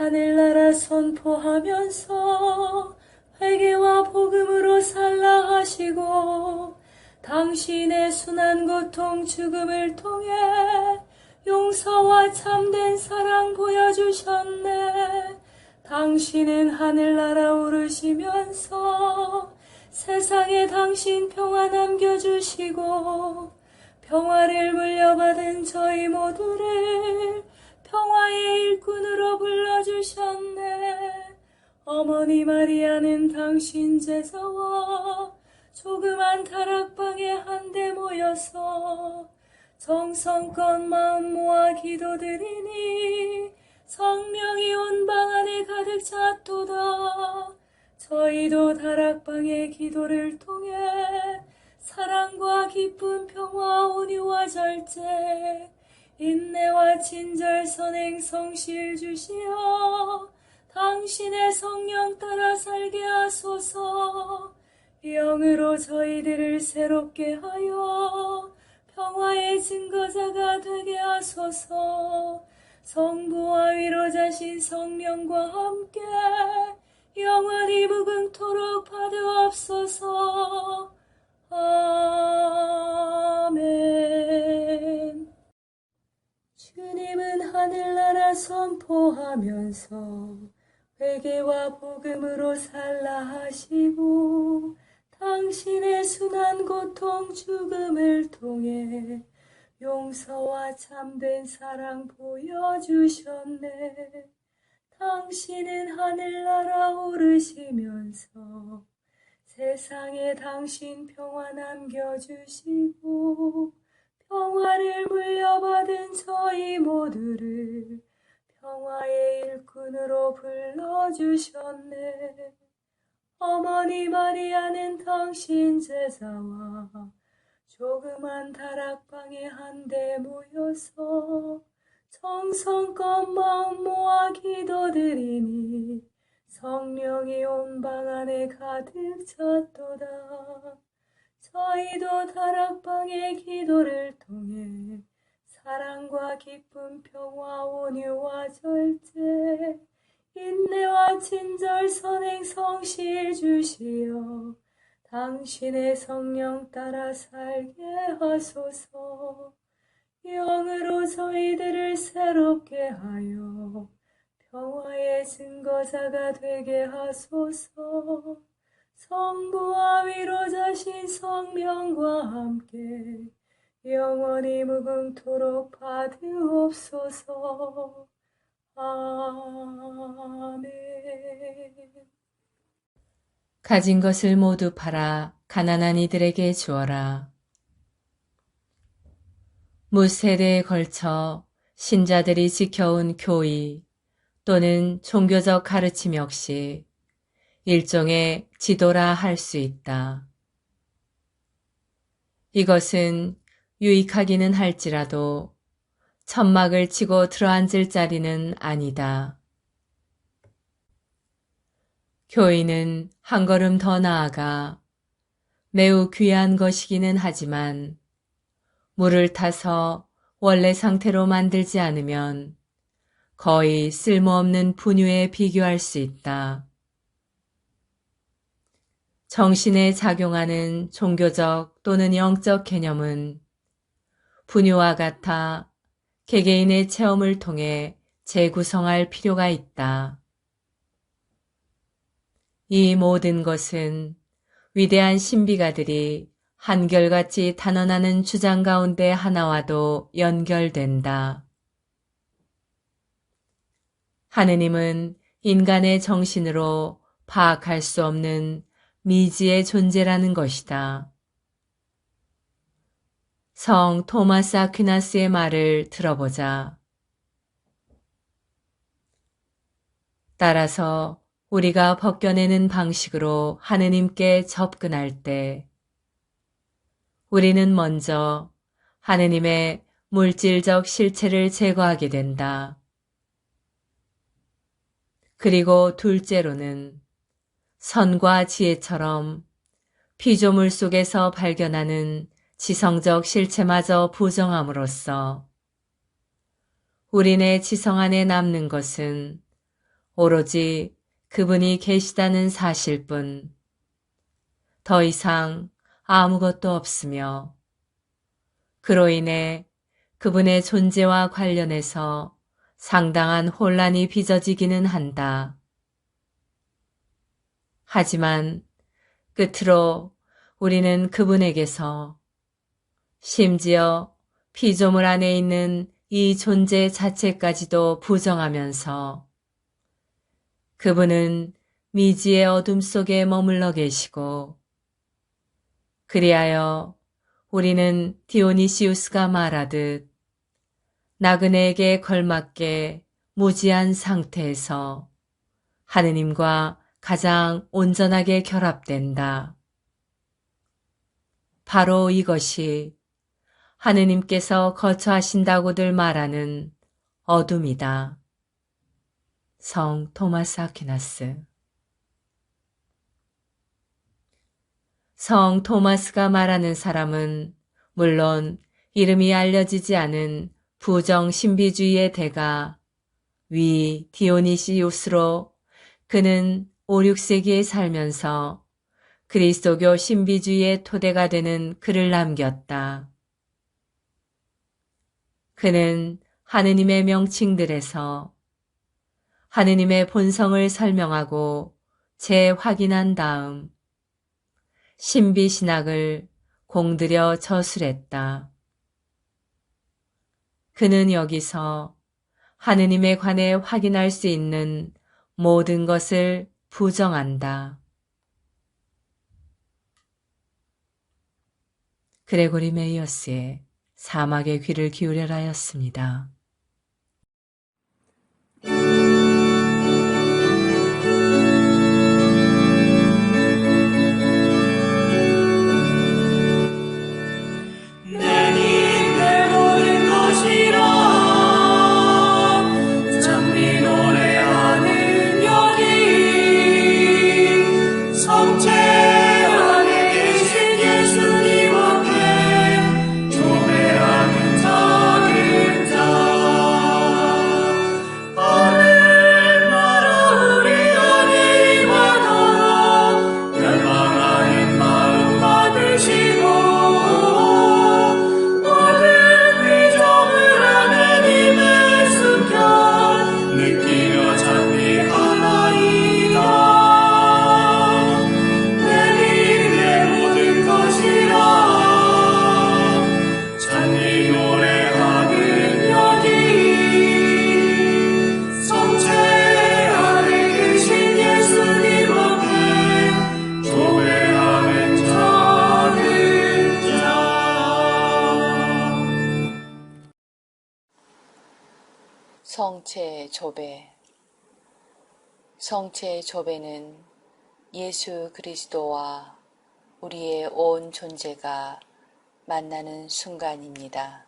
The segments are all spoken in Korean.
하늘나라 선포하면서 회개와 복음으로 살라 하시고 당신의 순한 고통 죽음을 통해 용서와 참된 사랑 보여주셨네. 당신은 하늘나라 오르시면서 세상에 당신 평화 남겨주시고 평화를 물려받은 저희 모두를 평화의 일꾼으로 불러주셨네. 어머니 마리아는 당신 제자와 조그만 다락방에 한데 모여서 정성껏 마음 모아 기도드리니 성령이 온 방 안에 가득 찼도다. 저희도 다락방의 기도를 통해 사랑과 기쁨, 평화, 온유와 절제, 인내와 친절, 선행, 성실 주시어 당신의 성령 따라 살게 하소서. 영으로 저희들을 새롭게 하여 평화의 증거자가 되게 하소서. 성부와 위로자신 성령과 함께 영원히 무궁토록 받으옵소서. 아멘. 주님은 하늘나라 선포하면서 회개와 복음으로 살라 하시고 당신의 순한 고통 죽음을 통해 용서와 참된 사랑 보여주셨네. 당신은 하늘나라 오르시면서 세상에 당신 평화 남겨주시고 평화를 물려받은 저희 모두를 평화의 일꾼으로 불러주셨네. 어머니 마리아는 당신 제자와 조그만 다락방에 한데 모여서 정성껏 마음 모아 기도드리니 성령이 온 방 안에 가득 찼도다. 저희도 다락방의 기도를 통해 사랑과 기쁨, 평화, 온유와 절제, 인내와 친절, 선행, 성실 주시어 당신의 성령 따라 살게 하소서. 영으로 저희들을 새롭게 하여 평화의 증거자가 되게 하소서. 성부와 위로자신 성령과 함께 영원히 무궁토록 받으옵소서. 아멘. 가진 것을 모두 팔아 가난한 이들에게 주어라. 무세대에 걸쳐 신자들이 지켜온 교의 또는 종교적 가르침 역시 일종의 지도라 할 수 있다. 이것은 유익하기는 할지라도 천막을 치고 들어앉을 자리는 아니다. 교의는 한 걸음 더 나아가 매우 귀한 것이기는 하지만 물을 타서 원래 상태로 만들지 않으면 거의 쓸모없는 분유에 비교할 수 있다. 정신에 작용하는 종교적 또는 영적 개념은 분유와 같아 개개인의 체험을 통해 재구성할 필요가 있다. 이 모든 것은 위대한 신비가들이 한결같이 단언하는 주장 가운데 하나와도 연결된다. 하느님은 인간의 정신으로 파악할 수 없는 미지의 존재라는 것이다. 성 토마스 아퀴나스의 말을 들어보자. 따라서 우리가 벗겨내는 방식으로 하느님께 접근할 때 우리는 먼저 하느님의 물질적 실체를 제거하게 된다. 그리고 둘째로는 선과 지혜처럼 피조물 속에서 발견하는 지성적 실체마저 부정함으로써 우리네 지성 안에 남는 것은 오로지 그분이 계시다는 사실뿐 더 이상 아무것도 없으며 그로 인해 그분의 존재와 관련해서 상당한 혼란이 빚어지기는 한다. 하지만 끝으로 우리는 그분에게서 심지어 피조물 안에 있는 이 존재 자체까지도 부정하면서 그분은 미지의 어둠 속에 머물러 계시고 그리하여 우리는 디오니시우스가 말하듯 나그네에게 걸맞게 무지한 상태에서 하느님과 가장 온전하게 결합된다. 바로 이것이 하느님께서 거처하신다고들 말하는 어둠이다. 성 토마스 아퀴나스. 성 토마스가 말하는 사람은 물론 이름이 알려지지 않은 부정 신비주의의 대가 위 디오니시우스로 그는 5, 6세기에 살면서 그리스도교 신비주의의 토대가 되는 글을 남겼다. 그는 하느님의 명칭들에서 하느님의 본성을 설명하고 재확인한 다음 신비신학을 공들여 저술했다. 그는 여기서 하느님에 관해 확인할 수 있는 모든 것을 부정한다. 그레고리 메이어스의 사막의 귀를 기울여라 하였습니다. 성체 조배. 성체 조배는 예수 그리스도와 우리의 온 존재가 만나는 순간입니다.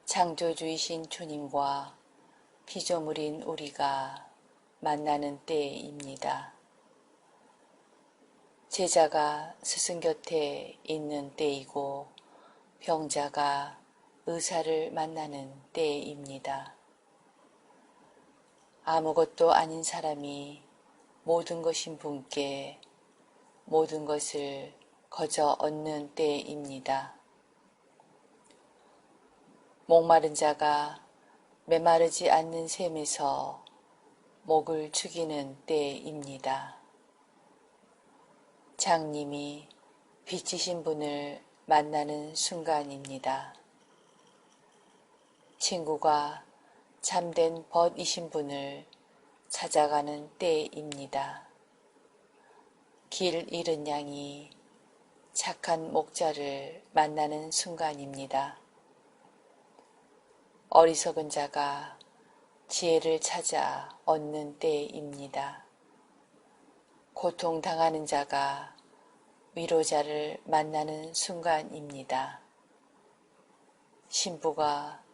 창조주이신 주님과 피조물인 우리가 만나는 때입니다. 제자가 스승 곁에 있는 때이고 병자가 의사를 만나는 때입니다. 아무것도 아닌 사람이 모든 것인 분께 모든 것을 거저 얻는 때입니다. 목마른 자가 메마르지 않는 샘에서 목을 축이는 때입니다. 장님이 빛이신 분을 만나는 순간입니다. 친구가 참된 벗이신 분을 찾아가는 때입니다. 길 잃은 양이 착한 목자를 만나는 순간입니다. 어리석은 자가 지혜를 찾아 얻는 때입니다. 고통당하는 자가 위로자를 만나는 순간입니다. 신부가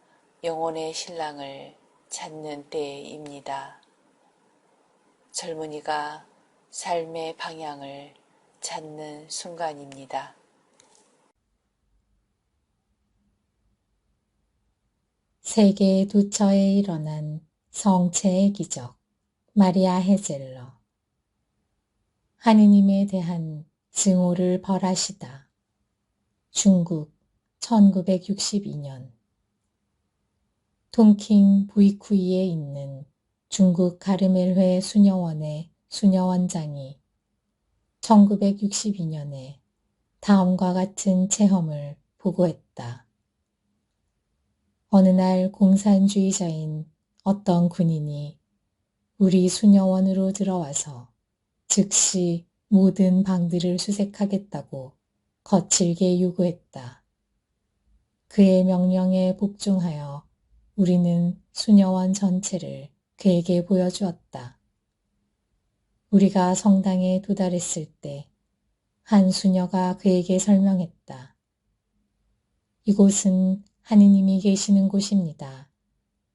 영혼의 신랑을 찾는 때입니다. 젊은이가 삶의 방향을 찾는 순간입니다. 세계 두 처에 일어난 성체의 기적. 마리아 헤젤러. 하느님에 대한 증오를 벌하시다. 중국 1962년. 통킹 부이쿠이에 있는 중국 가르멜회 수녀원의 수녀원장이 1962년에 다음과 같은 체험을 보고했다. 어느 날 공산주의자인 어떤 군인이 우리 수녀원으로 들어와서 즉시 모든 방들을 수색하겠다고 거칠게 요구했다. 그의 명령에 복종하여 우리는 수녀원 전체를 그에게 보여주었다. 우리가 성당에 도달했을 때 한 수녀가 그에게 설명했다. 이곳은 하느님이 계시는 곳입니다.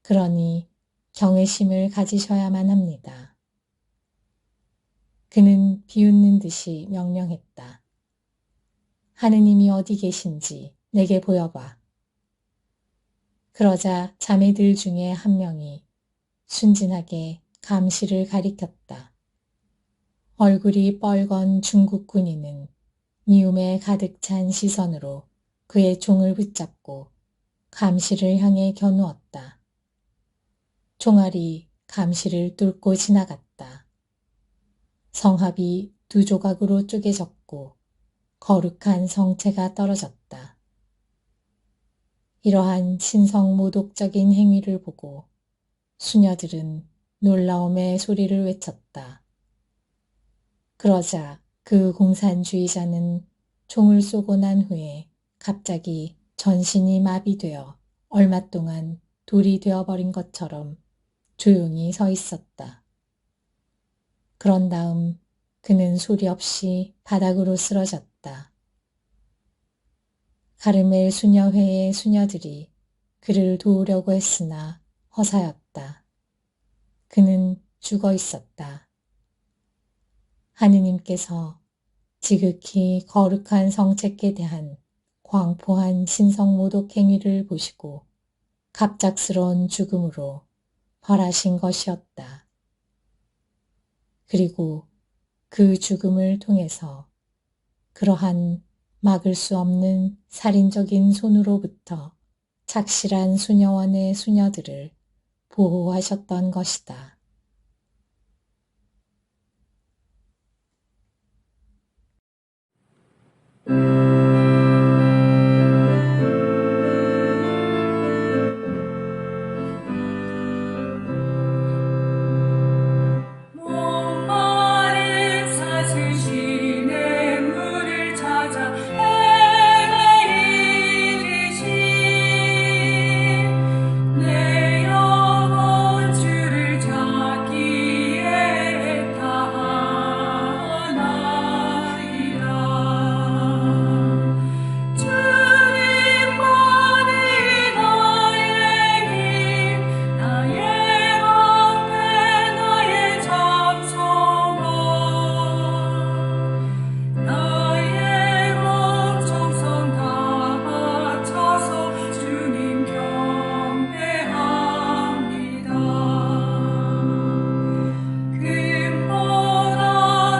그러니 경외심을 가지셔야만 합니다. 그는 비웃는 듯이 명령했다. 하느님이 어디 계신지 내게 보여봐. 그러자 자매들 중에 한 명이 순진하게 감시를 가리켰다. 얼굴이 뻘건 중국 군인은 미움에 가득 찬 시선으로 그의 총을 붙잡고 감시를 향해 겨누었다. 총알이 감시를 뚫고 지나갔다. 성합이 두 조각으로 쪼개졌고 거룩한 성체가 떨어졌다. 이러한 신성모독적인 행위를 보고 수녀들은 놀라움의 소리를 외쳤다. 그러자 그 공산주의자는 총을 쏘고 난 후에 갑자기 전신이 마비되어 얼마 동안 돌이 되어버린 것처럼 조용히 서 있었다. 그런 다음 그는 소리 없이 바닥으로 쓰러졌다. 가르멜 수녀회의 수녀들이 그를 도우려고 했으나 허사였다. 그는 죽어 있었다. 하느님께서 지극히 거룩한 성체께 대한 광포한 신성모독 행위를 보시고 갑작스러운 죽음으로 벌하신 것이었다. 그리고 그 죽음을 통해서 그러한 막을 수 없는 살인적인 손으로부터 착실한 수녀원의 수녀들을 보호하셨던 것이다. 목마른 사슬시내 물을 찾아 헤매이듯이 내 영혼 주를 찾기에 다하나이다. 주님만이 나의 힘, 나의 방패, 나의 장성원, 나의 몸 정성 다 바쳐서 주님 경배합니다. 금보다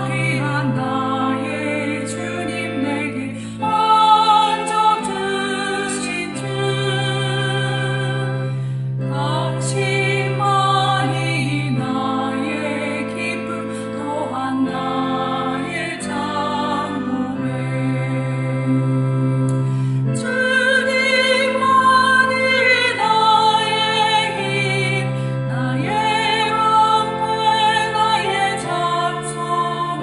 귀한 나의 주님 내게 안정 주신 주, 당신만이 나의 기쁨 또한 나의 장모에. 주님만이 나의 힘, 나의 방패, 나의 장성원,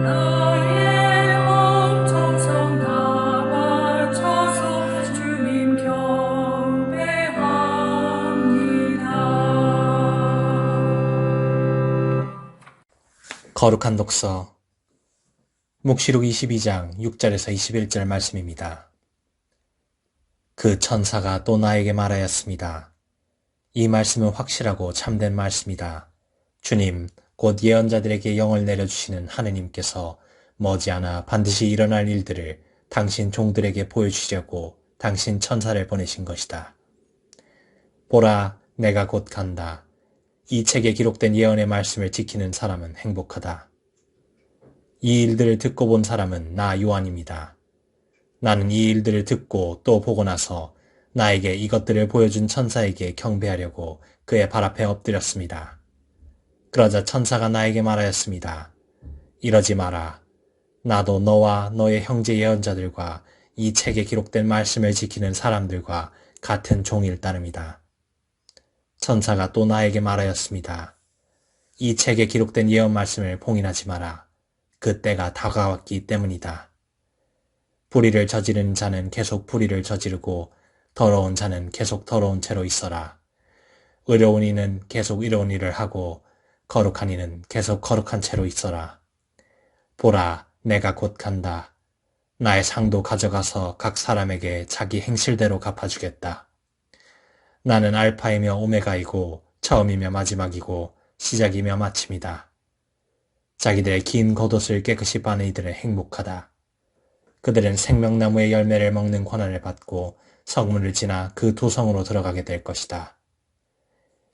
나의 몸 정성 다 바쳐서 주님 경배합니다. 거룩한 독서 묵시록 22장 6절에서 21절 말씀입니다. 그 천사가 또 나에게 말하였습니다. 이 말씀은 확실하고 참된 말씀이다. 주님, 곧 예언자들에게 영을 내려주시는 하느님께서 머지않아 반드시 일어날 일들을 당신 종들에게 보여주시려고 당신 천사를 보내신 것이다. 보라, 내가 곧 간다. 이 책에 기록된 예언의 말씀을 지키는 사람은 행복하다. 이 일들을 듣고 본 사람은 나 요한입니다. 나는 이 일들을 듣고 또 보고 나서 나에게 이것들을 보여준 천사에게 경배하려고 그의 발 앞에 엎드렸습니다. 그러자 천사가 나에게 말하였습니다. 이러지 마라. 나도 너와 너의 형제 예언자들과 이 책에 기록된 말씀을 지키는 사람들과 같은 종일 따름이다. 천사가 또 나에게 말하였습니다. 이 책에 기록된 예언 말씀을 봉인하지 마라. 그 때가 다가왔기 때문이다. 불의를 저지르는 자는 계속 불의를 저지르고 더러운 자는 계속 더러운 채로 있어라. 의로운 이는 계속 의로운 일을 하고 거룩한 이는 계속 거룩한 채로 있어라. 보라, 내가 곧 간다. 나의 상도 가져가서 각 사람에게 자기 행실대로 갚아주겠다. 나는 알파이며 오메가이고 처음이며 마지막이고 시작이며 마침이다. 자기들의 긴 겉옷을 깨끗이 빠는 이들은 행복하다. 그들은 생명나무의 열매를 먹는 권한을 받고 성문을 지나 그 도성으로 들어가게 될 것이다.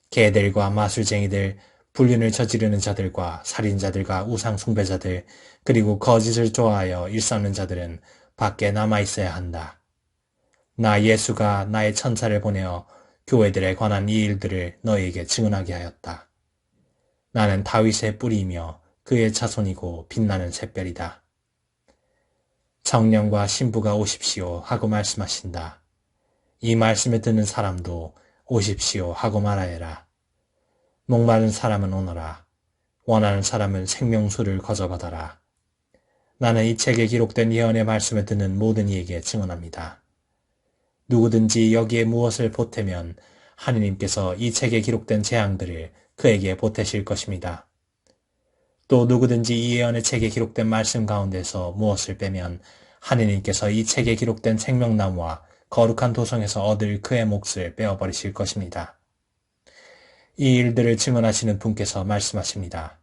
개들과 마술쟁이들, 불륜을 저지르는 자들과 살인자들과 우상 숭배자들, 그리고 거짓을 좋아하여 일삼는 자들은 밖에 남아있어야 한다. 나 예수가 나의 천사를 보내어 교회들에 관한 이 일들을 너희에게 증언하게 하였다. 나는 다윗의 뿌리이며 그의 자손이고 빛나는 샛별이다. 청년과 신부가 오십시오 하고 말씀하신다. 이 말씀을 듣는 사람도 오십시오 하고 말하여라. 목마른 사람은 오너라. 원하는 사람은 생명수를 거저받아라. 나는 이 책에 기록된 예언의 말씀을 듣는 모든 이에게 증언합니다. 누구든지 여기에 무엇을 보태면 하느님께서 이 책에 기록된 재앙들을 그에게 보태실 것입니다. 또 누구든지 이 예언의 책에 기록된 말씀 가운데서 무엇을 빼면 하느님께서 이 책에 기록된 생명나무와 거룩한 도성에서 얻을 그의 몫을 빼어버리실 것입니다. 이 일들을 증언하시는 분께서 말씀하십니다.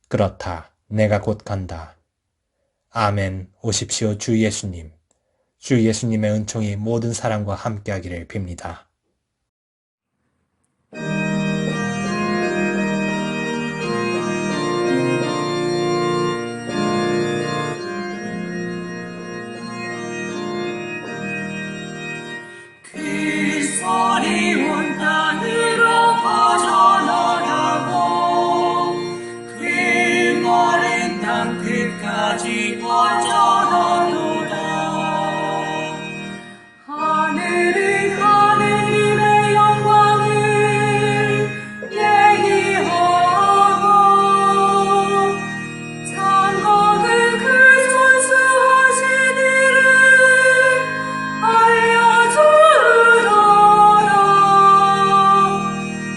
그렇다. 내가 곧 간다. 아멘. 오십시오 주 예수님. 주 예수님의 은총이 모든 사람과 함께하기를 빕니다. 그 소리 온 땅으로 퍼져나가고 그 마른 땅 끝까지 퍼져나도다. 하늘은 하느님의 영광을 얘기하고 장막을 그 손수하신 일을 알려주더라.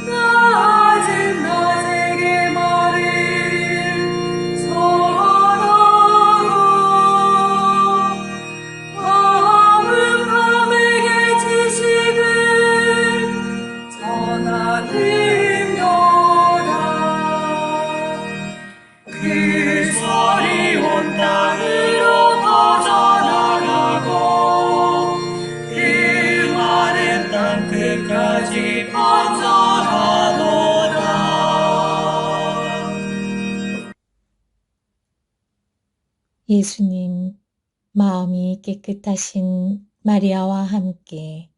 낮은 낮에게 말을 전하고 밤은 밤에게 지식을 전하는도다. 그 소리 온 땅으로 퍼져나가고 그 마른 땅 끝까지 퍼져나도다. 예수님, 마음이 깨끗하신 마리아와 함께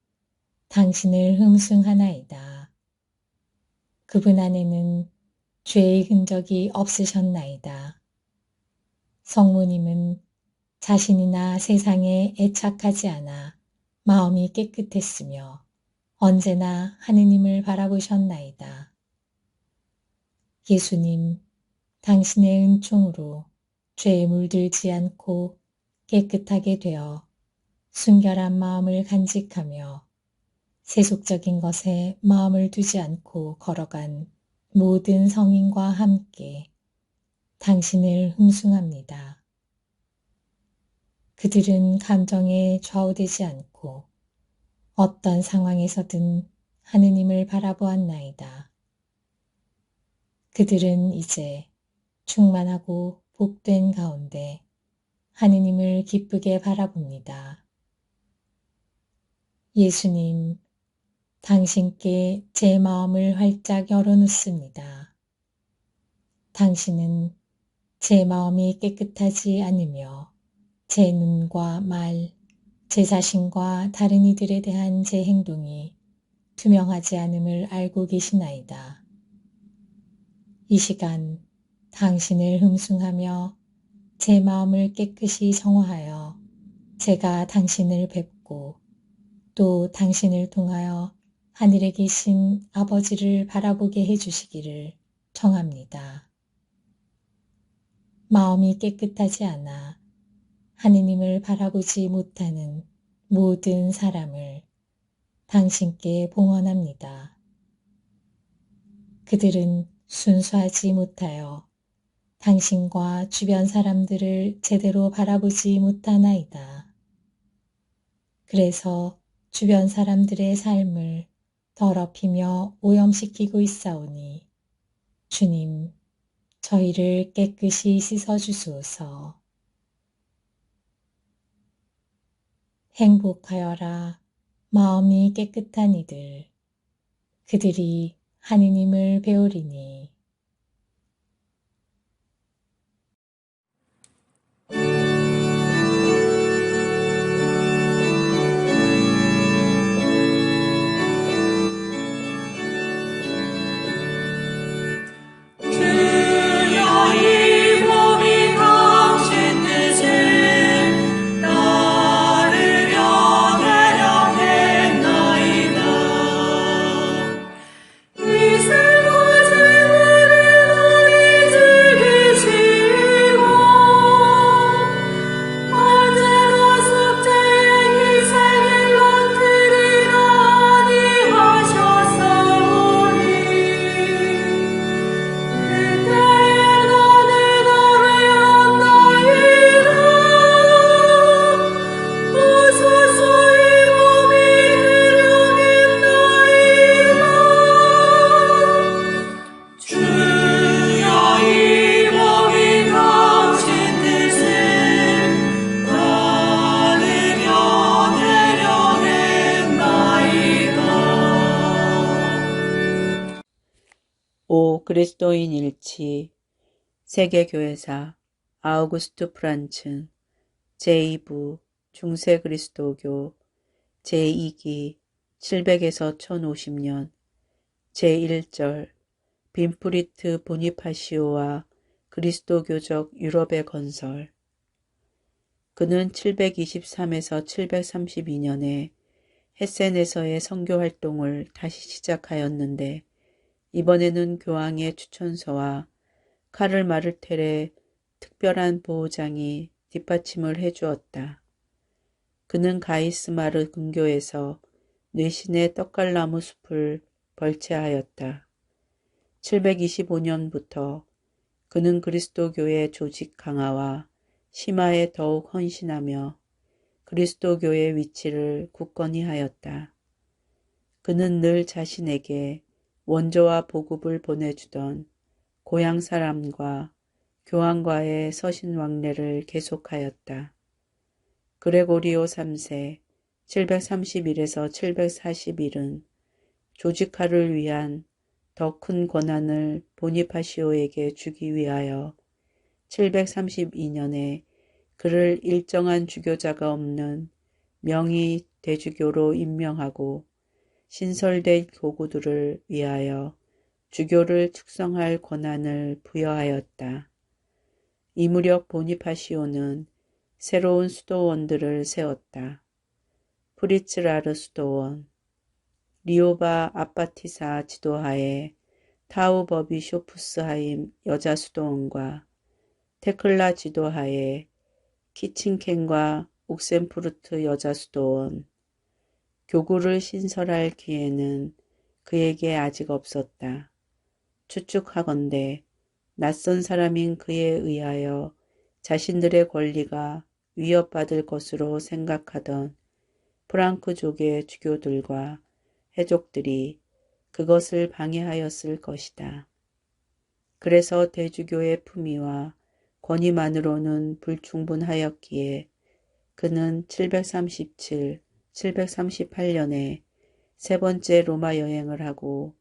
당신을 흠숭하나이다. 그분 안에는 죄의 흔적이 없으셨나이다. 성모님은 자신이나 세상에 애착하지 않아 마음이 깨끗했으며 언제나 하느님을 바라보셨나이다. 예수님, 당신의 은총으로 죄에 물들지 않고 깨끗하게 되어 순결한 마음을 간직하며 세속적인 것에 마음을 두지 않고 걸어간 모든 성인과 함께 당신을 흠숭합니다. 그들은 감정에 좌우되지 않고 어떤 상황에서든 하느님을 바라보았나이다. 그들은 이제 충만하고 복된 가운데 하느님을 기쁘게 바라봅니다. 예수님, 당신께 제 마음을 활짝 열어놓습니다. 당신은 제 마음이 깨끗하지 않으며 제 눈과 말, 제 자신과 다른 이들에 대한 제 행동이 투명하지 않음을 알고 계시나이다. 이 시간 당신을 흠숭하며 제 마음을 깨끗이 정화하여 제가 당신을 뵙고 또 당신을 통하여 하늘에 계신 아버지를 바라보게 해주시기를 청합니다. 마음이 깨끗하지 않아 하느님을 바라보지 못하는 모든 사람을 당신께 봉헌합니다. 그들은 순수하지 못하여 당신과 주변 사람들을 제대로 바라보지 못하나이다. 그래서 주변 사람들의 삶을 더럽히며 오염시키고 있사오니 주님, 저희를 깨끗이 씻어주소서. 행복하여라 마음이 깨끗한 이들, 그들이 하느님을 배우리니. 주여 이 몸이 당신 뜻을 따르려 대령했나이다. 이 슬픈 생활을 많이 즐기시고 언제나 속죄의 희생을 건드리라 아니하셨사오니 그때에 나는 아뢰었나이다. 오소서 이 몸이 대령했나이다. 주여 이 몸이 당신 뜻을 따르려 대령했나이다. 오 그리스도인 일치 세계교회사 아우구스트 프란츠 제2부 중세 그리스도교 제2기 700에서 1050년 제1절 빈프리트 보니파시오와 그리스도교적 유럽의 건설. 그는 723에서 732년에 헤센에서의 선교 활동을 다시 시작하였는데 이번에는 교황의 추천서와 카를 마르텔의 특별한 보호장이 뒷받침을 해주었다. 그는 가이스마르 근교에서 뇌신의 떡갈나무 숲을 벌채하였다. 725년부터 그는 그리스도교의 조직 강화와 심화에 더욱 헌신하며 그리스도교의 위치를 굳건히 하였다. 그는 늘 자신에게 원조와 보급을 보내주던 고향 사람과 교황과의 서신 왕래를 계속하였다. 그레고리오 3세 731에서 741은 조직화를 위한 더 큰 권한을 보니파시오에게 주기 위하여 732년에 그를 일정한 주교자가 없는 명의 대주교로 임명하고 신설된 교구들을 위하여 주교를 축성할 권한을 부여하였다. 이 무렵 보니파시오는 새로운 수도원들을 세웠다. 프리츠라르 수도원, 리오바 아파티사 지도하에 타우버비 쇼프스하임 여자수도원과 테클라 지도하에 키친켄과 옥센푸르트 여자수도원, 교구를 신설할 기회는 그에게 아직 없었다. 추측하건대 낯선 사람인 그에 의하여 자신들의 권리가 위협받을 것으로 생각하던 프랑크족의 주교들과 해족들이 그것을 방해하였을 것이다. 그래서 대주교의 품위와 권위만으로는 불충분하였기에 그는 737, 738년에 세 번째 로마 여행을 하고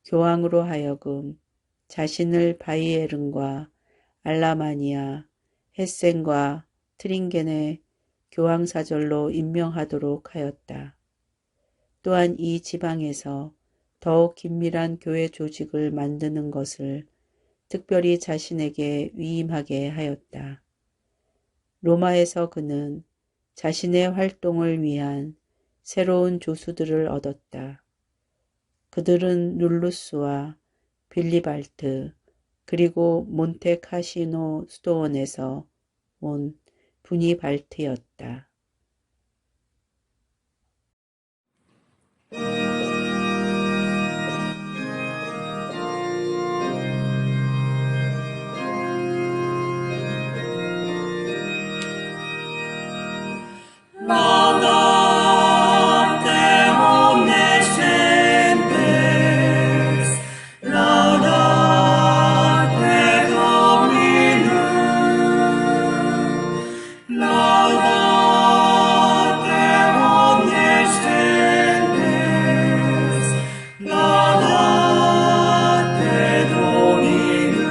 교황으로 하여금 자신을 바이에른과 알라마니아, 헤센과 트링겐의 교황사절로 임명하도록 하였다. 또한 이 지방에서 더욱 긴밀한 교회 조직을 만드는 것을 특별히 자신에게 위임하게 하였다. 로마에서 그는 자신의 활동을 위한 새로운 조수들을 얻었다. 그들은 룰루스와 빌리발트 그리고 몬테카시노 수도원에서 온 부니발트였다. Laudate omnes gentes, laudate Dominum, laudate omnes gentes, laudate Dominum,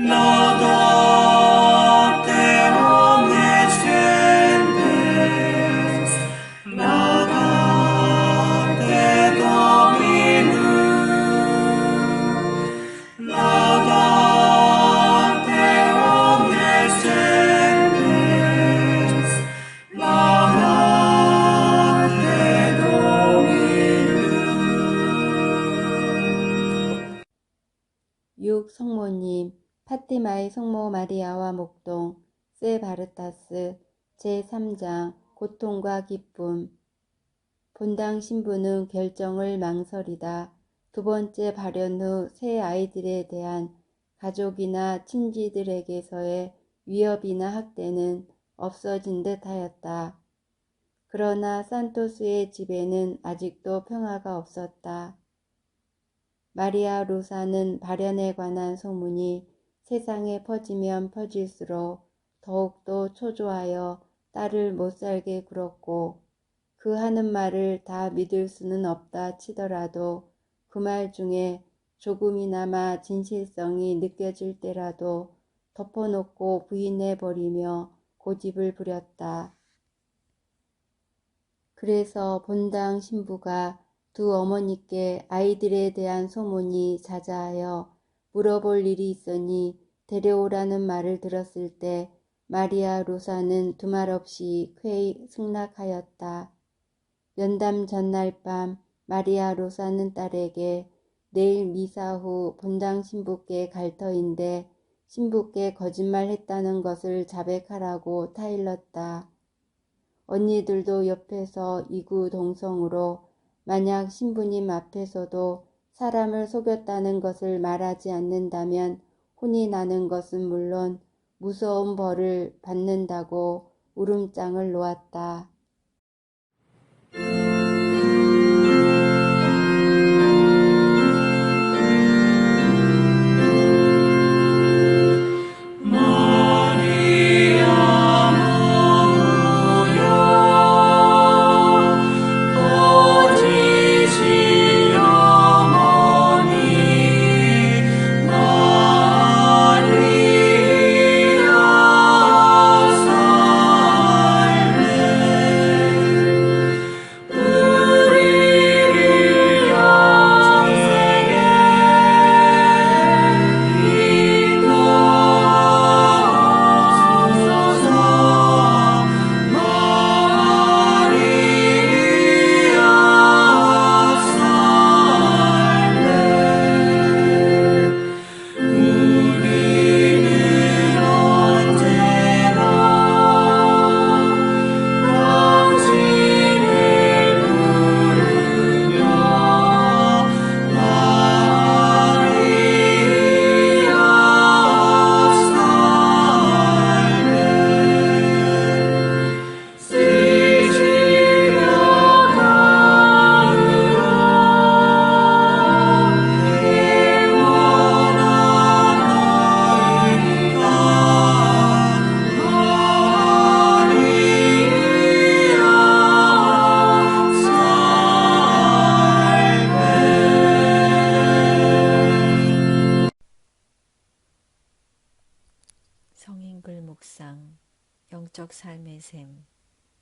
laudate omnes gentes, laudate Dominum, laudate omnes gentes, laudate Dominum. 6. 성모님, 파티마의 성모 마리아와 목동, 세 바르타스, 제3장, 고통과 기쁨. 본당 신부는 결정을 망설이다. 두 번째 발현 후 새 아이들에 대한 가족이나 친지들에게서의 위협이나 학대는 없어진 듯 하였다. 그러나 산토스의 집에는 아직도 평화가 없었다. 마리아 루사는 발현에 관한 소문이 세상에 퍼지면 퍼질수록 더욱더 초조하여 딸을 못살게 굴었고 그 하는 말을 다 믿을 수는 없다 치더라도 그 말 중에 조금이나마 진실성이 느껴질 때라도 덮어놓고 부인해버리며 고집을 부렸다. 그래서 본당 신부가 두 어머니께 아이들에 대한 소문이 자자하여 물어볼 일이 있으니 데려오라는 말을 들었을 때 마리아 루사는 두말 없이 쾌히 승낙하였다. 연담 전날 밤 마리아 루사는 딸에게 내일 미사 후 본당 신부께 갈 터인데 신부께 거짓말했다는 것을 자백하라고 타일렀다. 언니들도 옆에서 이구동성으로 만약 신부님 앞에서도 사람을 속였다는 것을 말하지 않는다면 혼이 나는 것은 물론 무서운 벌을 받는다고 울음장을 놓았다. Maria, salve.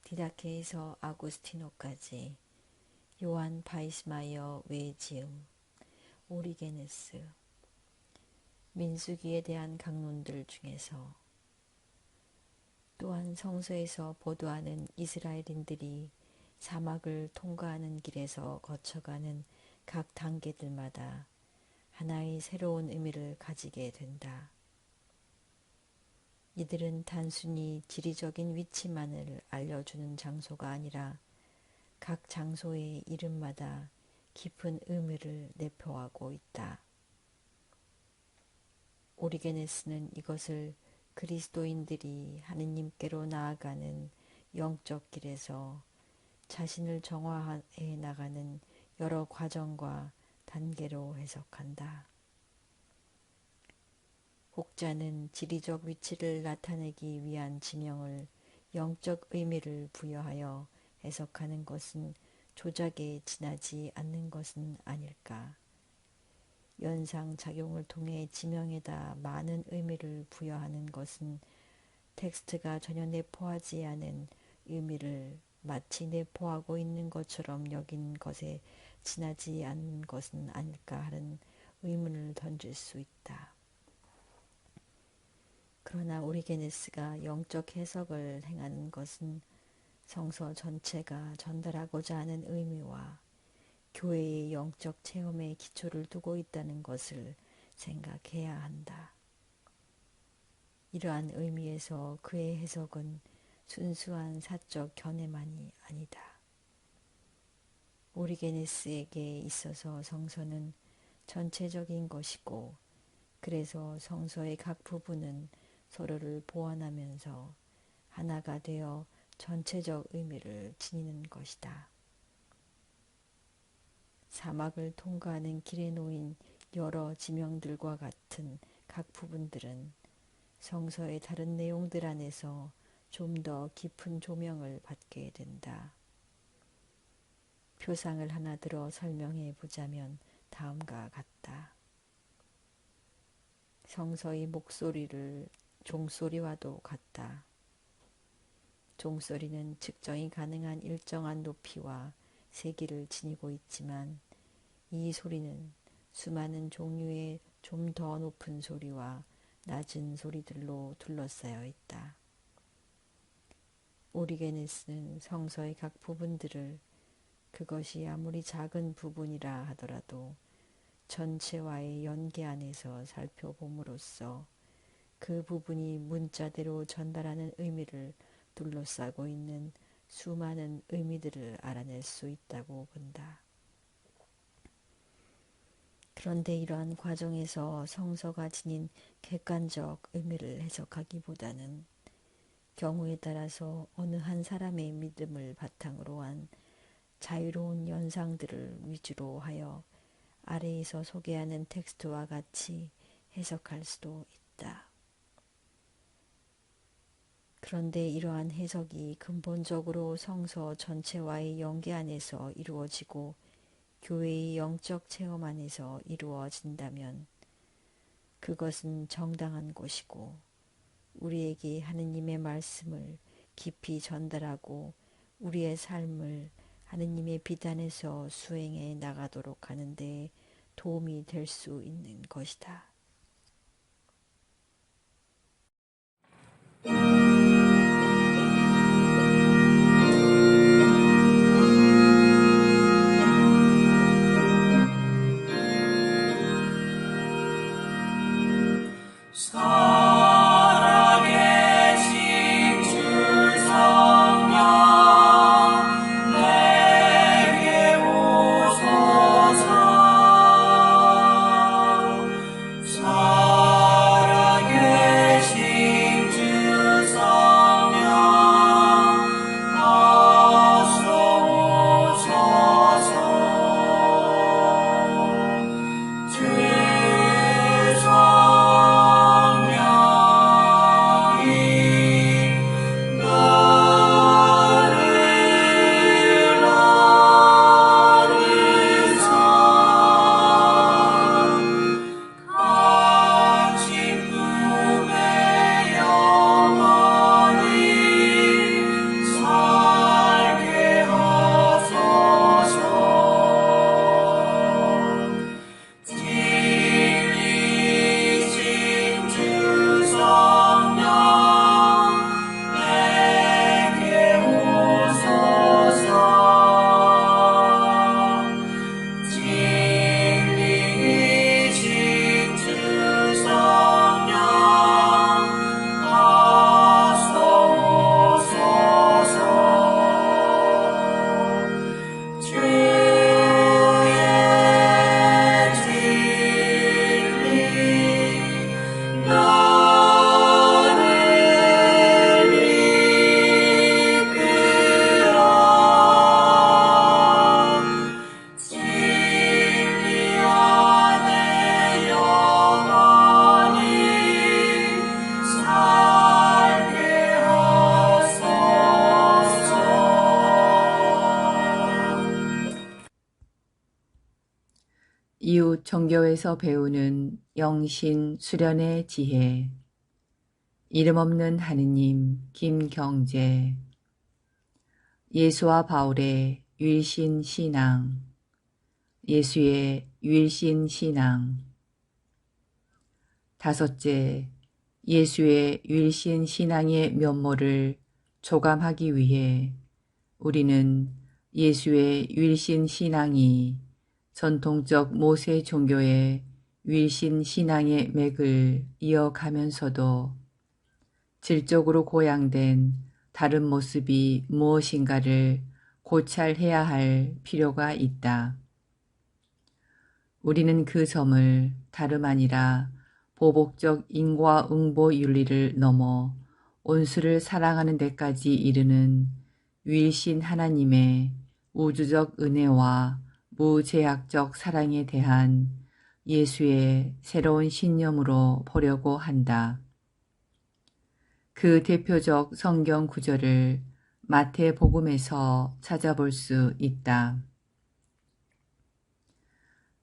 디다케에서 아구스티노까지, 요한 바이스마이어 외지음, 오리게네스, 민수기에 대한 강론들 중에서 또한 성서에서 보도하는 이스라엘인들이 사막을 통과하는 길에서 거쳐가는 각 단계들마다 하나의 새로운 의미를 가지게 된다. 이들은 단순히 지리적인 위치만을 알려주는 장소가 아니라 각 장소의 이름마다 깊은 의미를 내포하고 있다. 오리게네스는 이것을 그리스도인들이 하느님께로 나아가는 영적 길에서 자신을 정화해 나가는 여러 과정과 단계로 해석한다. 혹자는 지리적 위치를 나타내기 위한 지명을 영적 의미를 부여하여 해석하는 것은 조작에 지나지 않는 것은 아닐까. 연상작용을 통해 지명에다 많은 의미를 부여하는 것은 텍스트가 전혀 내포하지 않은 의미를 마치 내포하고 있는 것처럼 여긴 것에 지나지 않는 것은 아닐까 하는 의문을 던질 수 있다. 그러나 오리게네스가 영적 해석을 행하는 것은 성서 전체가 전달하고자 하는 의미와 교회의 영적 체험에 기초를 두고 있다는 것을 생각해야 한다. 이러한 의미에서 그의 해석은 순수한 사적 견해만이 아니다. 오리게네스에게 있어서 성서는 전체적인 것이고, 그래서 성서의 각 부분은 서로를 보완하면서 하나가 되어 전체적 의미를 지니는 것이다. 사막을 통과하는 길에 놓인 여러 지명들과 같은 각 부분들은 성서의 다른 내용들 안에서 좀 더 깊은 조명을 받게 된다. 표상을 하나 들어 설명해 보자면 다음과 같다. 성서의 목소리를 종소리와도 같다. 종소리는 측정이 가능한 일정한 높이와 세기를 지니고 있지만 이 소리는 수많은 종류의 좀 더 높은 소리와 낮은 소리들로 둘러싸여 있다. 오리게네스는 성서의 각 부분들을 그것이 아무리 작은 부분이라 하더라도 전체와의 연계 안에서 살펴봄으로써 그 부분이 문자대로 전달하는 의미를 둘러싸고 있는 수많은 의미들을 알아낼 수 있다고 본다. 그런데 이러한 과정에서 성서가 지닌 객관적 의미를 해석하기보다는 경우에 따라서 어느 한 사람의 믿음을 바탕으로 한 자유로운 연상들을 위주로 하여 아래에서 소개하는 텍스트와 같이 해석할 수도 있다. 그런데 이러한 해석이 근본적으로 성서 전체와의 연계 안에서 이루어지고 교회의 영적 체험 안에서 이루어진다면 그것은 정당한 것이고 우리에게 하느님의 말씀을 깊이 전달하고 우리의 삶을 하느님의 비단에서 수행해 나가도록 하는 데 도움이 될 수 있는 것이다. 살아계신 주 성령 내게 오소서. 이웃 종교에서 배우는 영신 수련의 지혜. 이름 없는 하느님 김경재. 예수와 바울의 유일신 신앙. 예수의 유일신 신앙. 다섯째, 예수의 유일신 신앙의 면모를 조감하기 위해 우리는 예수의 유일신 신앙이 전통적 모세 종교의 유일신 신앙의 맥을 이어가면서도 질적으로 고양된 다른 모습이 무엇인가를 고찰해야 할 필요가 있다. 우리는 그 점을 다름 아니라 보복적 인과응보 윤리를 넘어 온수를 사랑하는 데까지 이르는 유일신 하나님의 우주적 은혜와 무제약적 사랑에 대한 예수의 새로운 신념으로 보려고 한다. 그 대표적 성경 구절을 마태복음에서 찾아볼 수 있다.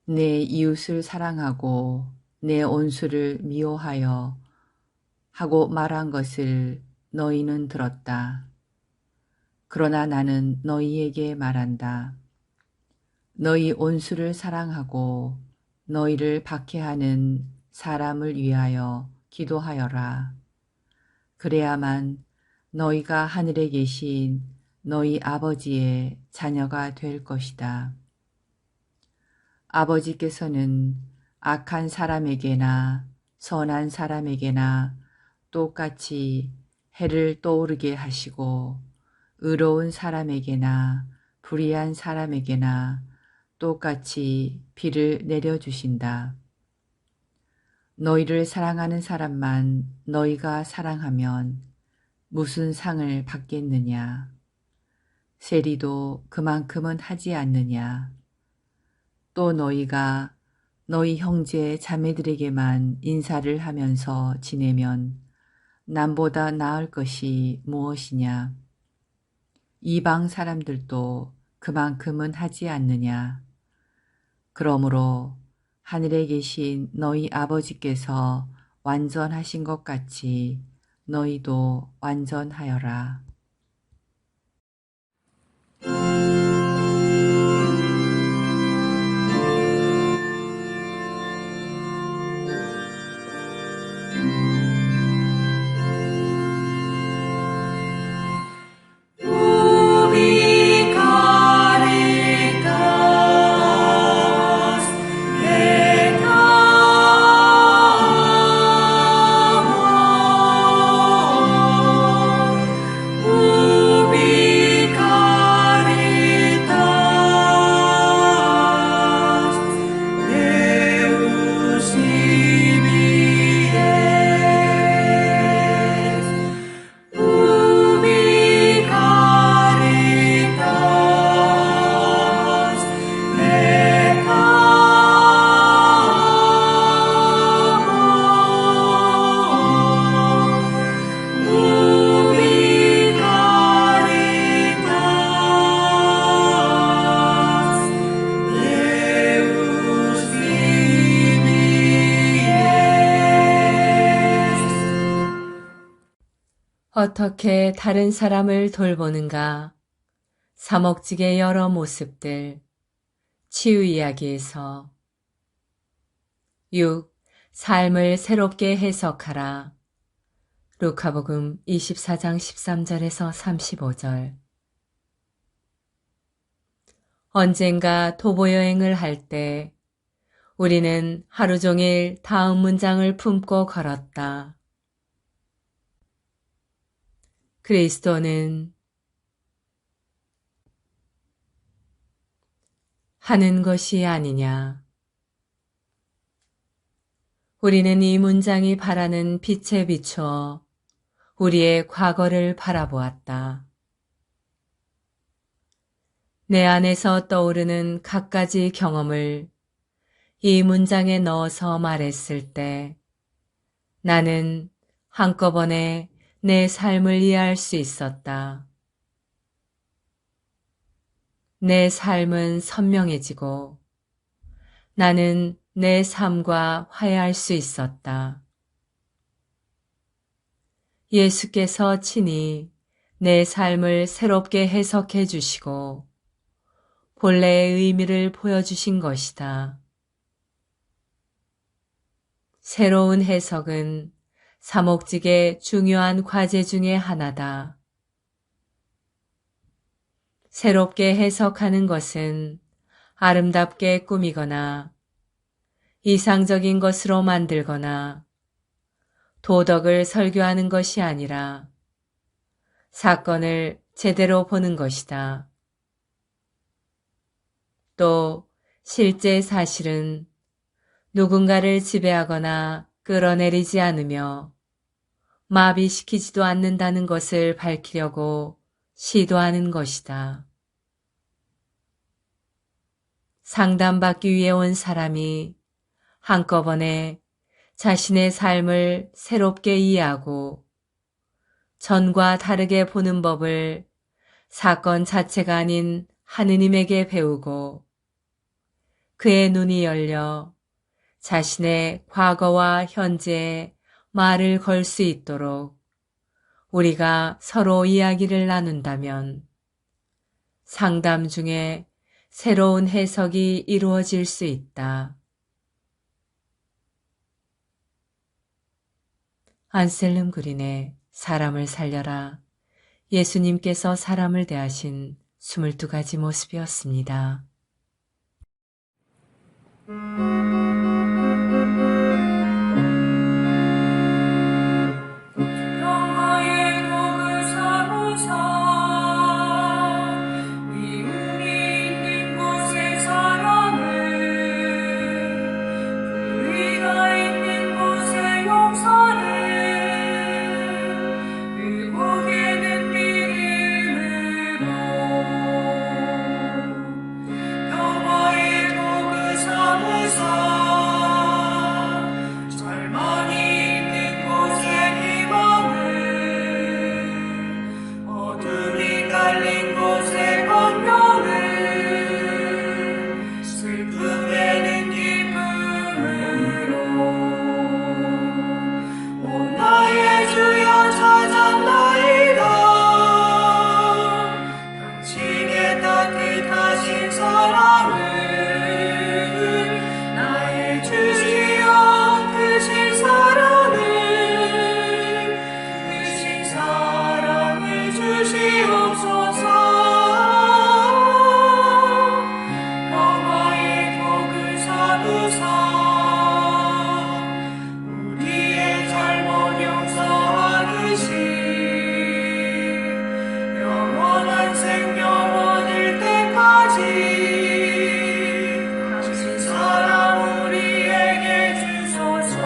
내 이웃을 사랑하고 내 온수를 미워하여 하고 말한 것을 너희는 들었다. 그러나 나는 너희에게 말한다. 너희 온수를 사랑하고 너희를 박해하는 사람을 위하여 기도하여라. 그래야만 너희가 하늘에 계신 너희 아버지의 자녀가 될 것이다. 아버지께서는 악한 사람에게나 선한 사람에게나 똑같이 해를 떠오르게 하시고 의로운 사람에게나 불의한 사람에게나 똑같이 비를 내려주신다. 너희를 사랑하는 사람만 너희가 사랑하면 무슨 상을 받겠느냐? 세리도 그만큼은 하지 않느냐? 또 너희가 너희 형제 자매들에게만 인사를 하면서 지내면 남보다 나을 것이 무엇이냐? 이방 사람들도 그만큼은 하지 않느냐? 그러므로 하늘에 계신 너희 아버지께서 완전하신 것 같이 너희도 완전하여라. 어떻게 다른 사람을 돌보는가? 사목직의 여러 모습들. 치유 이야기에서 6. 삶을 새롭게 해석하라. 루카복음 24장 13절에서 35절. 언젠가 도보 여행을 할 때 우리는 하루 종일 다음 문장을 품고 걸었다. 그리스도는 하는 것이 아니냐. 우리는 이 문장이 바라는 빛에 비추어 우리의 과거를 바라보았다. 내 안에서 떠오르는 갖가지 경험을 이 문장에 넣어서 말했을 때 나는 한꺼번에 내 삶을 이해할 수 있었다. 내 삶은 선명해지고 나는 내 삶과 화해할 수 있었다. 예수께서 친히 내 삶을 새롭게 해석해 주시고 본래의 의미를 보여주신 것이다. 새로운 해석은 사목직의 중요한 과제 중의 하나다. 새롭게 해석하는 것은 아름답게 꾸미거나 이상적인 것으로 만들거나 도덕을 설교하는 것이 아니라 사건을 제대로 보는 것이다. 또 실제 사실은 누군가를 지배하거나 끌어내리지 않으며 마비시키지도 않는다는 것을 밝히려고 시도하는 것이다. 상담받기 위해 온 사람이 한꺼번에 자신의 삶을 새롭게 이해하고 전과 다르게 보는 법을 사건 자체가 아닌 하느님에게 배우고 그의 눈이 열려 자신의 과거와 현재에 말을 걸 수 있도록 우리가 서로 이야기를 나눈다면 상담 중에 새로운 해석이 이루어질 수 있다. 안셀름 그린의 사람을 살려라. 예수님께서 사람을 대하신 22가지 모습이었습니다. 평화의 복을 삼으사 미움이 있는 곳의 사랑을 불의가 있는 곳의 용서를 의복에는 믿음으로 평화의 복을 삼으사 절망이 있는 곳에 희망을 어둠이 깔린 곳에 광명을 슬픔에는 기쁨으로 오 나의 주여 찾았나이다 당신의 따뜻하신 사랑을 나의 주여 크신 사랑을 주시옵소서 평화의 복을 삼으사 우리의 잘못 용서하듯이 영원한 생명 얻을 때까지 당신 사랑 우리에게 주소서.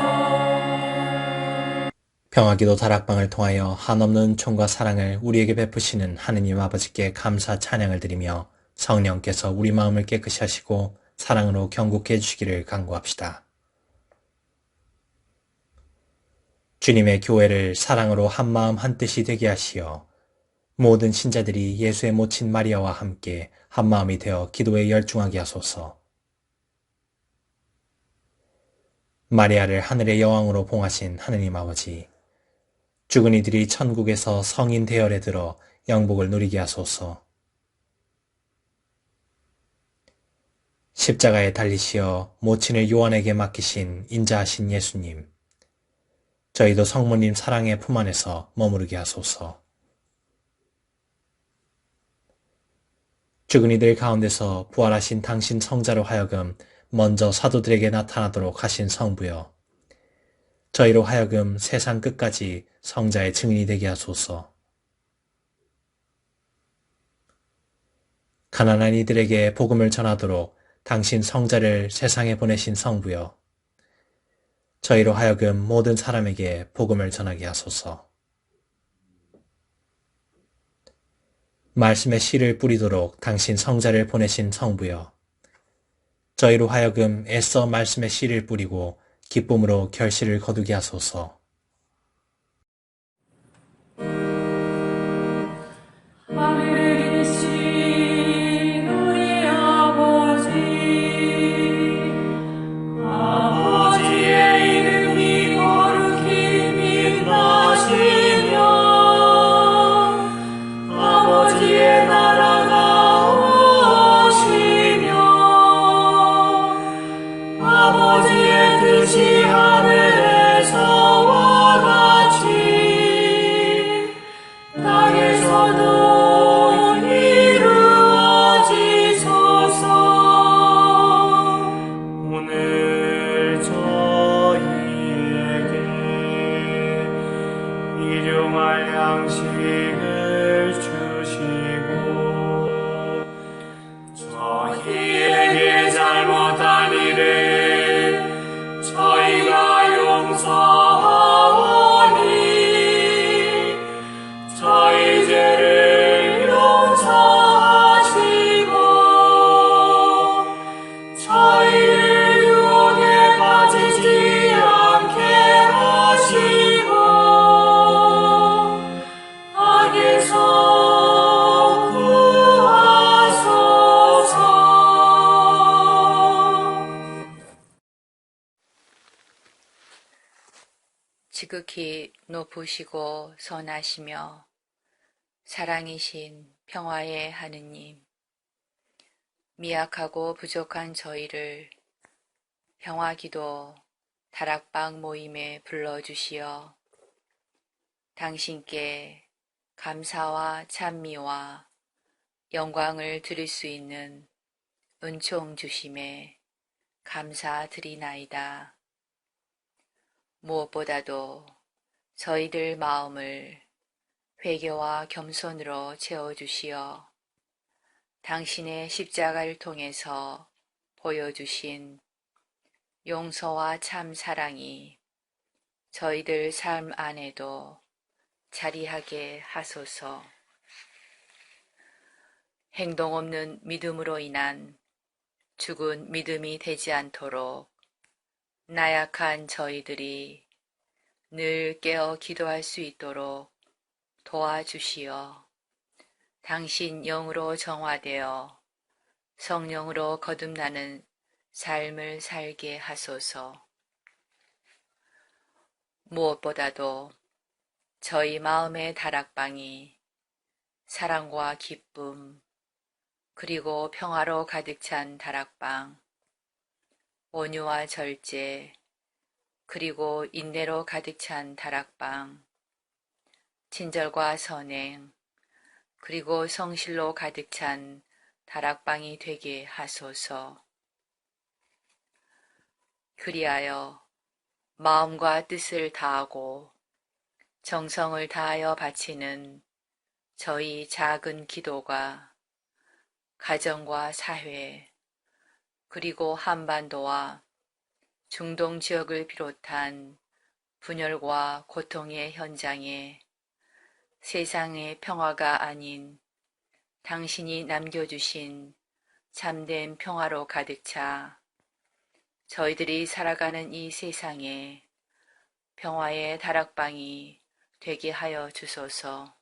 평화기도 다락방을 통하여 한없는 은총과 사랑을 우리에게 베푸시는 하느님 아버지께 감사 찬양을 드리며 성령께서 우리 마음을 깨끗이 하시고 사랑으로 경고케 해주시기를 간구합시다. 주님의 교회를 사랑으로 한마음 한뜻이 되게 하시어 모든 신자들이 예수의 모친 마리아와 함께 한마음이 되어 기도에 열중하게 하소서. 마리아를 하늘의 여왕으로 봉하신 하느님 아버지, 죽은 이들이 천국에서 성인 대열에 들어 영복을 누리게 하소서. 십자가에 달리시어 모친을 요한에게 맡기신 인자하신 예수님, 저희도 성모님 사랑의 품 안에서 머무르게 하소서. 죽은 이들 가운데서 부활하신 당신 성자로 하여금 먼저 사도들에게 나타나도록 하신 성부여, 저희로 하여금 세상 끝까지 성자의 증인이 되게 하소서. 가난한 이들에게 복음을 전하도록 당신 성자를 세상에 보내신 성부여, 저희로 하여금 모든 사람에게 복음을 전하게 하소서. 말씀의 씨를 뿌리도록 당신 성자를 보내신 성부여, 저희로 하여금 애써 말씀의 씨를 뿌리고 기쁨으로 결실을 거두게 하소서. 하늘에 계신 우리 아버지 지극히 높으시고 선하시며 사랑이신 평화의 하느님, 미약하고 부족한 저희를 평화기도 다락방 모임에 불러주시어 당신께 감사와 찬미와 영광을 드릴 수 있는 은총 주심에 감사드리나이다. 무엇보다도 저희들 마음을 회개와 겸손으로 채워주시어 당신의 십자가를 통해서 보여주신 용서와 참 사랑이 저희들 삶 안에도 자리하게 하소서. 행동 없는 믿음으로 인한 죽은 믿음이 되지 않도록 나약한 저희들이 늘 깨어 기도할 수 있도록 도와주시어 당신 영으로 정화되어 성령으로 거듭나는 삶을 살게 하소서. 무엇보다도 저희 마음의 다락방이 사랑과 기쁨 그리고 평화로 가득 찬 다락방, 온유와 절제 그리고 인내로 가득 찬 다락방, 친절과 선행 그리고 성실로 가득 찬 다락방이 되게 하소서. 그리하여 마음과 뜻을 다하고 정성을 다하여 바치는 저희 작은 기도가 가정과 사회 그리고 한반도와 중동 지역을 비롯한 분열과 고통의 현장에 세상의 평화가 아닌 당신이 남겨주신 참된 평화로 가득 차 저희들이 살아가는 이 세상에 평화의 다락방이 되게 하여 주소서.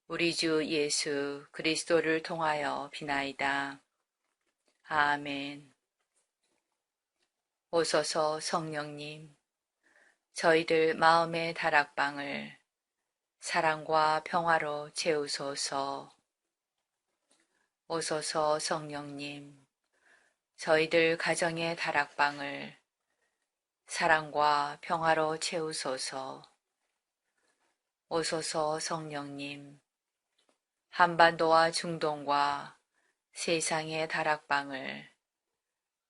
우리 주 예수 그리스도를 통하여 비나이다. 아멘. 오소서 성령님, 저희들 마음의 다락방을 사랑과 평화로 채우소서. 오소서 성령님, 저희들 가정의 다락방을 사랑과 평화로 채우소서. 오소서 성령님, 한반도와 중동과 세상의 다락방을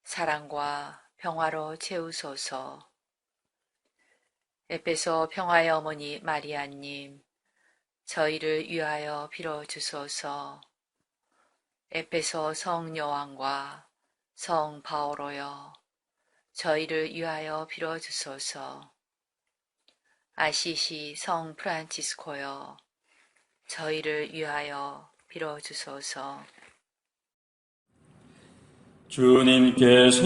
사랑과 평화로 채우소서. 에베소 평화의 어머니 마리아님, 저희를 위하여 빌어주소서. 에베소 성 요한과 성 바오로여, 저희를 위하여 빌어주소서. 아시시 성 프란치스코여, 저희를 위하여 빌어주소서. 주님께서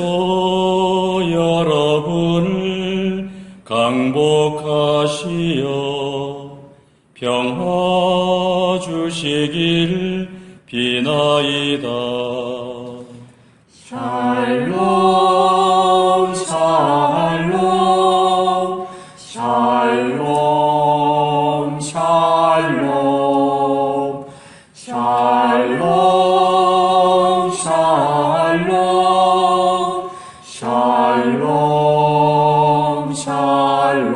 여러분을 강복하시어 평화 주시길 비나이다. 샬롬 샬롬 샬롬 샬롬 샬롬 샬롬 샬롬 샬롬.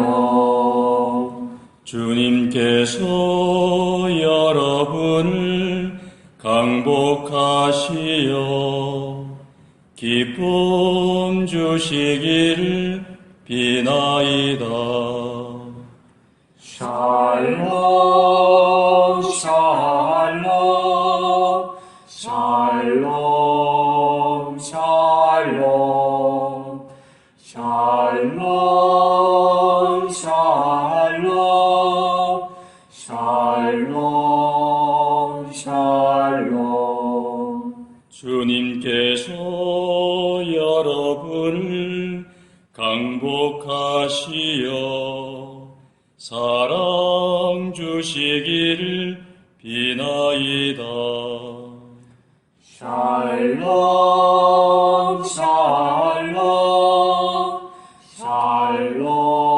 주님께서 여러분을 강복하시어 기쁨 주시길 비나이다. 샬롬 샬롬 샬롬 샬롬 샬롬 샬롬 샬롬 샬롬. 주님께서 여러분을 강복하시어 사랑 주시길 비나이다. 샬롬 샬롬 샬롬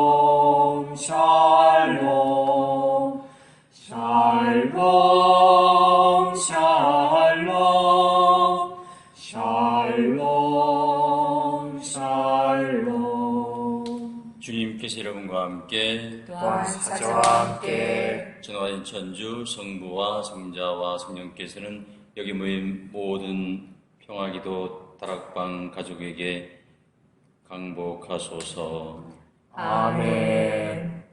샬롬 샬롬 샬롬 샬롬 샬롬 주님께서 여러분과 함께 또한 사자와 함께 전화인 천주 성부와 성자와 성령께서는 여기 모인 모든 평화기도 다락방 가족에게 강복하소서. 아멘.